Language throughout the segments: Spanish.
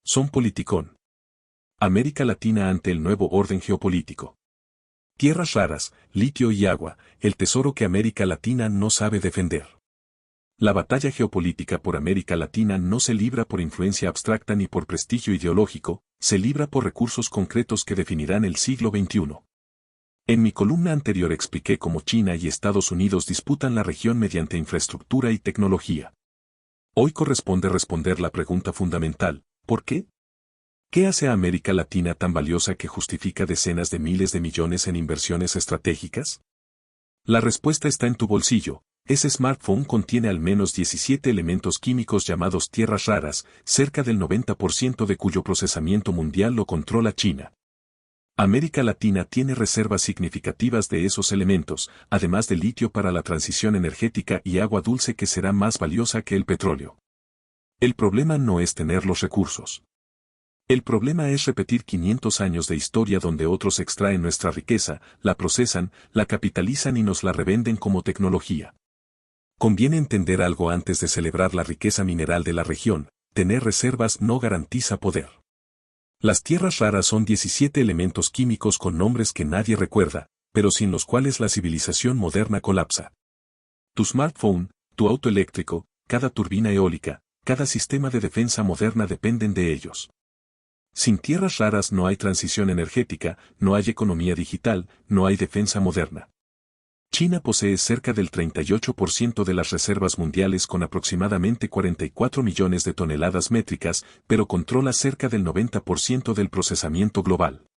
Son politicón. América Latina ante el nuevo orden geopolítico. Tierras raras, litio y agua, el tesoro que América Latina no sabe defender. La batalla geopolítica por América Latina no se libra por influencia abstracta ni por prestigio ideológico, se libra por recursos concretos que definirán el siglo XXI. En mi columna anterior expliqué cómo China y Estados Unidos disputan la región mediante infraestructura y tecnología. Hoy corresponde responder la pregunta fundamental, ¿por qué? ¿Qué hace a América Latina tan valiosa que justifica decenas de miles de millones en inversiones estratégicas? La respuesta está en tu bolsillo. Ese smartphone contiene al menos 17 elementos químicos llamados tierras raras, cerca del 90% de cuyo procesamiento mundial lo controla China. América Latina tiene reservas significativas de esos elementos, además de litio para la transición energética y agua dulce que será más valiosa que el petróleo. El problema no es tener los recursos. El problema es repetir 500 años de historia donde otros extraen nuestra riqueza, la procesan, la capitalizan y nos la revenden como tecnología. Conviene entender algo antes de celebrar la riqueza mineral de la región: tener reservas no garantiza poder. Las tierras raras son 17 elementos químicos con nombres que nadie recuerda, pero sin los cuales la civilización moderna colapsa. Tu smartphone, tu auto eléctrico, cada turbina eólica, cada sistema de defensa moderna dependen de ellos. Sin tierras raras no hay transición energética, no hay economía digital, no hay defensa moderna. China posee cerca del 38% de las reservas mundiales con aproximadamente 44 millones de toneladas métricas, pero controla cerca del 90% del procesamiento global.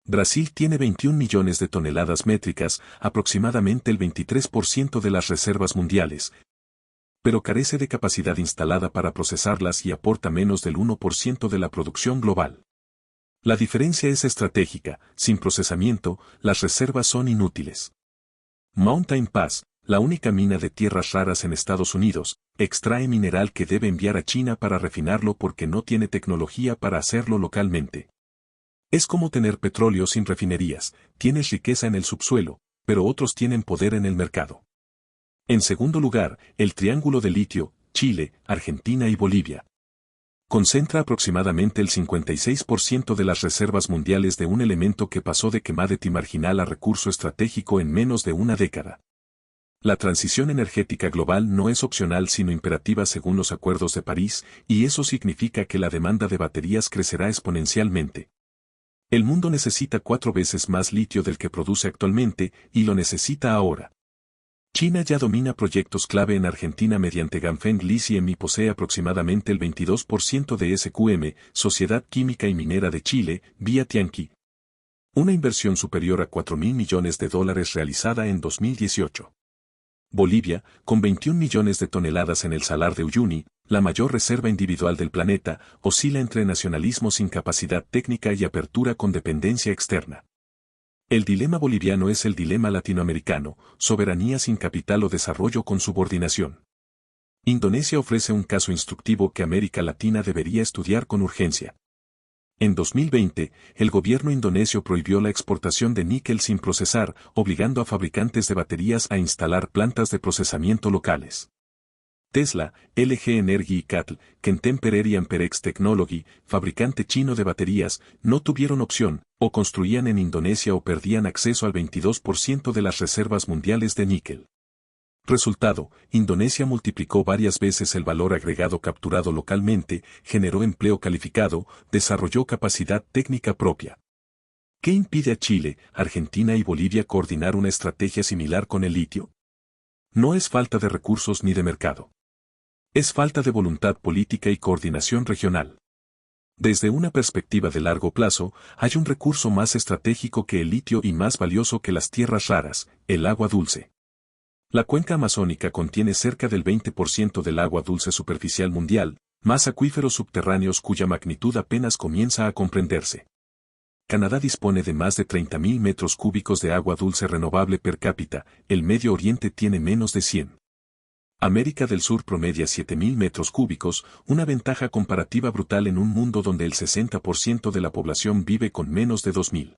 Brasil tiene 21 millones de toneladas métricas, aproximadamente el 23% de las reservas mundiales, pero carece de capacidad instalada para procesarlas y aporta menos del 1% de la producción global. La diferencia es estratégica: sin procesamiento, las reservas son inútiles. Mountain Pass, la única mina de tierras raras en Estados Unidos, extrae mineral que debe enviar a China para refinarlo porque no tiene tecnología para hacerlo localmente. Es como tener petróleo sin refinerías: tienes riqueza en el subsuelo, pero otros tienen poder en el mercado. En segundo lugar, el triángulo de litio: Chile, Argentina y Bolivia. Concentra aproximadamente el 56% de las reservas mundiales de un elemento que pasó de commodity marginal a recurso estratégico en menos de una década. La transición energética global no es opcional sino imperativa según los acuerdos de París, y eso significa que la demanda de baterías crecerá exponencialmente. El mundo necesita 4 veces más litio del que produce actualmente, y lo necesita ahora. China ya domina proyectos clave en Argentina mediante Ganfeng Lithium y posee aproximadamente el 22% de SQM, Sociedad Química y Minera de Chile, vía Tianqi. Una inversión superior a $4.000 millones realizada en 2018. Bolivia, con 21 millones de toneladas en el Salar de Uyuni, la mayor reserva individual del planeta, oscila entre nacionalismo sin capacidad técnica y apertura con dependencia externa. El dilema boliviano es el dilema latinoamericano: soberanía sin capital o desarrollo con subordinación. Indonesia ofrece un caso instructivo que América Latina debería estudiar con urgencia. En 2020, el gobierno indonesio prohibió la exportación de níquel sin procesar, obligando a fabricantes de baterías a instalar plantas de procesamiento locales. Tesla, LG Energy y CATL, Contemporary Amperex Technology, fabricante chino de baterías, no tuvieron opción: o construían en Indonesia o perdían acceso al 22% de las reservas mundiales de níquel. Resultado: Indonesia multiplicó varias veces el valor agregado capturado localmente, generó empleo calificado, desarrolló capacidad técnica propia. ¿Qué impide a Chile, Argentina y Bolivia coordinar una estrategia similar con el litio? No es falta de recursos ni de mercado. Es falta de voluntad política y coordinación regional. Desde una perspectiva de largo plazo, hay un recurso más estratégico que el litio y más valioso que las tierras raras: el agua dulce. La cuenca amazónica contiene cerca del 20% del agua dulce superficial mundial, más acuíferos subterráneos cuya magnitud apenas comienza a comprenderse. Canadá dispone de más de 30.000 metros cúbicos de agua dulce renovable per cápita, el Medio Oriente tiene menos de 100. América del Sur promedia 7.000 metros cúbicos, una ventaja comparativa brutal en un mundo donde el 60% de la población vive con menos de 2.000.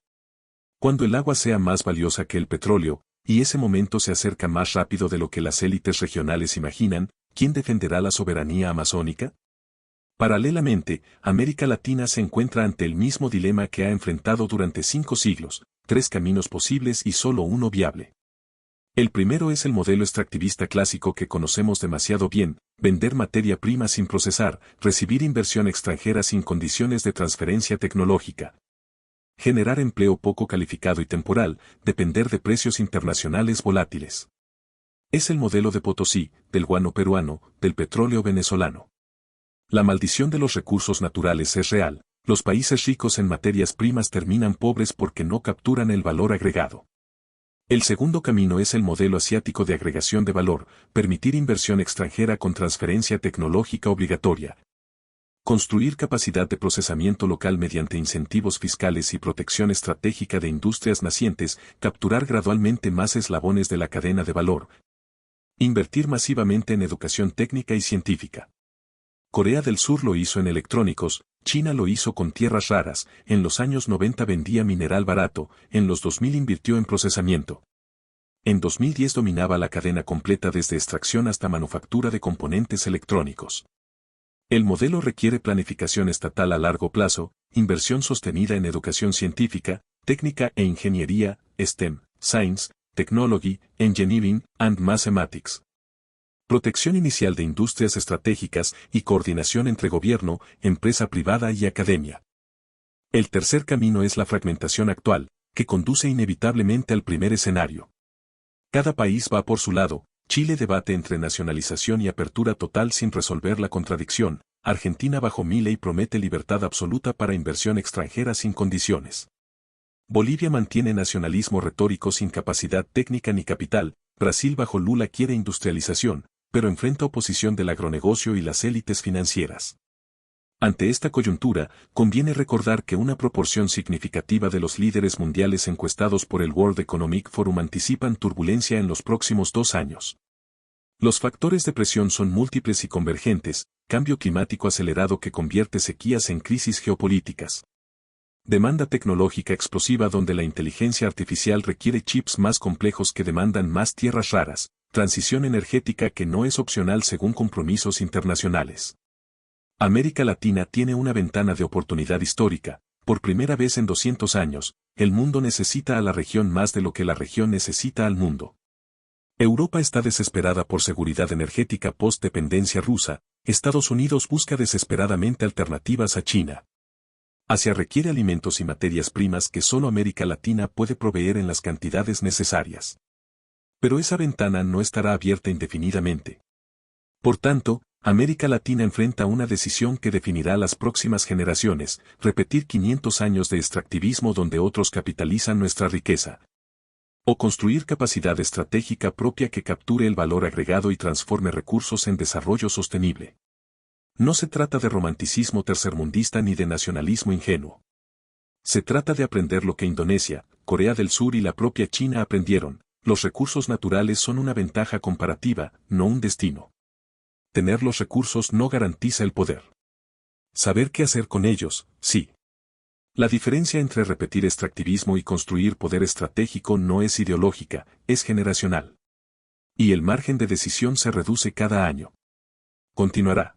Cuando el agua sea más valiosa que el petróleo, y ese momento se acerca más rápido de lo que las élites regionales imaginan, ¿quién defenderá la soberanía amazónica? Paralelamente, América Latina se encuentra ante el mismo dilema que ha enfrentado durante 5 siglos, 3 caminos posibles y solo uno viable. El primero es el modelo extractivista clásico que conocemos demasiado bien: vender materia prima sin procesar, recibir inversión extranjera sin condiciones de transferencia tecnológica, generar empleo poco calificado y temporal, depender de precios internacionales volátiles. Es el modelo de Potosí, del guano peruano, del petróleo venezolano. La maldición de los recursos naturales es real: los países ricos en materias primas terminan pobres porque no capturan el valor agregado. El segundo camino es el modelo asiático de agregación de valor: permitir inversión extranjera con transferencia tecnológica obligatoria. Construir capacidad de procesamiento local mediante incentivos fiscales y protección estratégica de industrias nacientes, capturar gradualmente más eslabones de la cadena de valor. Invertir masivamente en educación técnica y científica. Corea del Sur lo hizo en electrónicos, China lo hizo con tierras raras, en los años 90 vendía mineral barato, en los 2000 invirtió en procesamiento. En 2010 dominaba la cadena completa desde extracción hasta manufactura de componentes electrónicos. El modelo requiere planificación estatal a largo plazo, inversión sostenida en educación científica, técnica e ingeniería, STEM, Science, Technology, Engineering, and Mathematics. Protección inicial de industrias estratégicas y coordinación entre gobierno, empresa privada y academia. El tercer camino es la fragmentación actual, que conduce inevitablemente al primer escenario. Cada país va por su lado: Chile debate entre nacionalización y apertura total sin resolver la contradicción, Argentina bajo Milei promete libertad absoluta para inversión extranjera sin condiciones. Bolivia mantiene nacionalismo retórico sin capacidad técnica ni capital, Brasil bajo Lula quiere industrialización, pero enfrenta oposición del agronegocio y las élites financieras. Ante esta coyuntura, conviene recordar que una proporción significativa de los líderes mundiales encuestados por el World Economic Forum anticipan turbulencia en los próximos 2 años. Los factores de presión son múltiples y convergentes: cambio climático acelerado que convierte sequías en crisis geopolíticas. Demanda tecnológica explosiva donde la inteligencia artificial requiere chips más complejos que demandan más tierras raras. Transición energética que no es opcional según compromisos internacionales. América Latina tiene una ventana de oportunidad histórica: por primera vez en 200 años, el mundo necesita a la región más de lo que la región necesita al mundo. Europa está desesperada por seguridad energética post-dependencia rusa, Estados Unidos busca desesperadamente alternativas a China. Asia requiere alimentos y materias primas que solo América Latina puede proveer en las cantidades necesarias. Pero esa ventana no estará abierta indefinidamente. Por tanto, América Latina enfrenta una decisión que definirá las próximas generaciones: repetir 500 años de extractivismo donde otros capitalizan nuestra riqueza. O construir capacidad estratégica propia que capture el valor agregado y transforme recursos en desarrollo sostenible. No se trata de romanticismo tercermundista ni de nacionalismo ingenuo. Se trata de aprender lo que Indonesia, Corea del Sur y la propia China aprendieron: los recursos naturales son una ventaja comparativa, no un destino. Tener los recursos no garantiza el poder. Saber qué hacer con ellos, sí. La diferencia entre repetir extractivismo y construir poder estratégico no es ideológica, es generacional. Y el margen de decisión se reduce cada año. Continuará.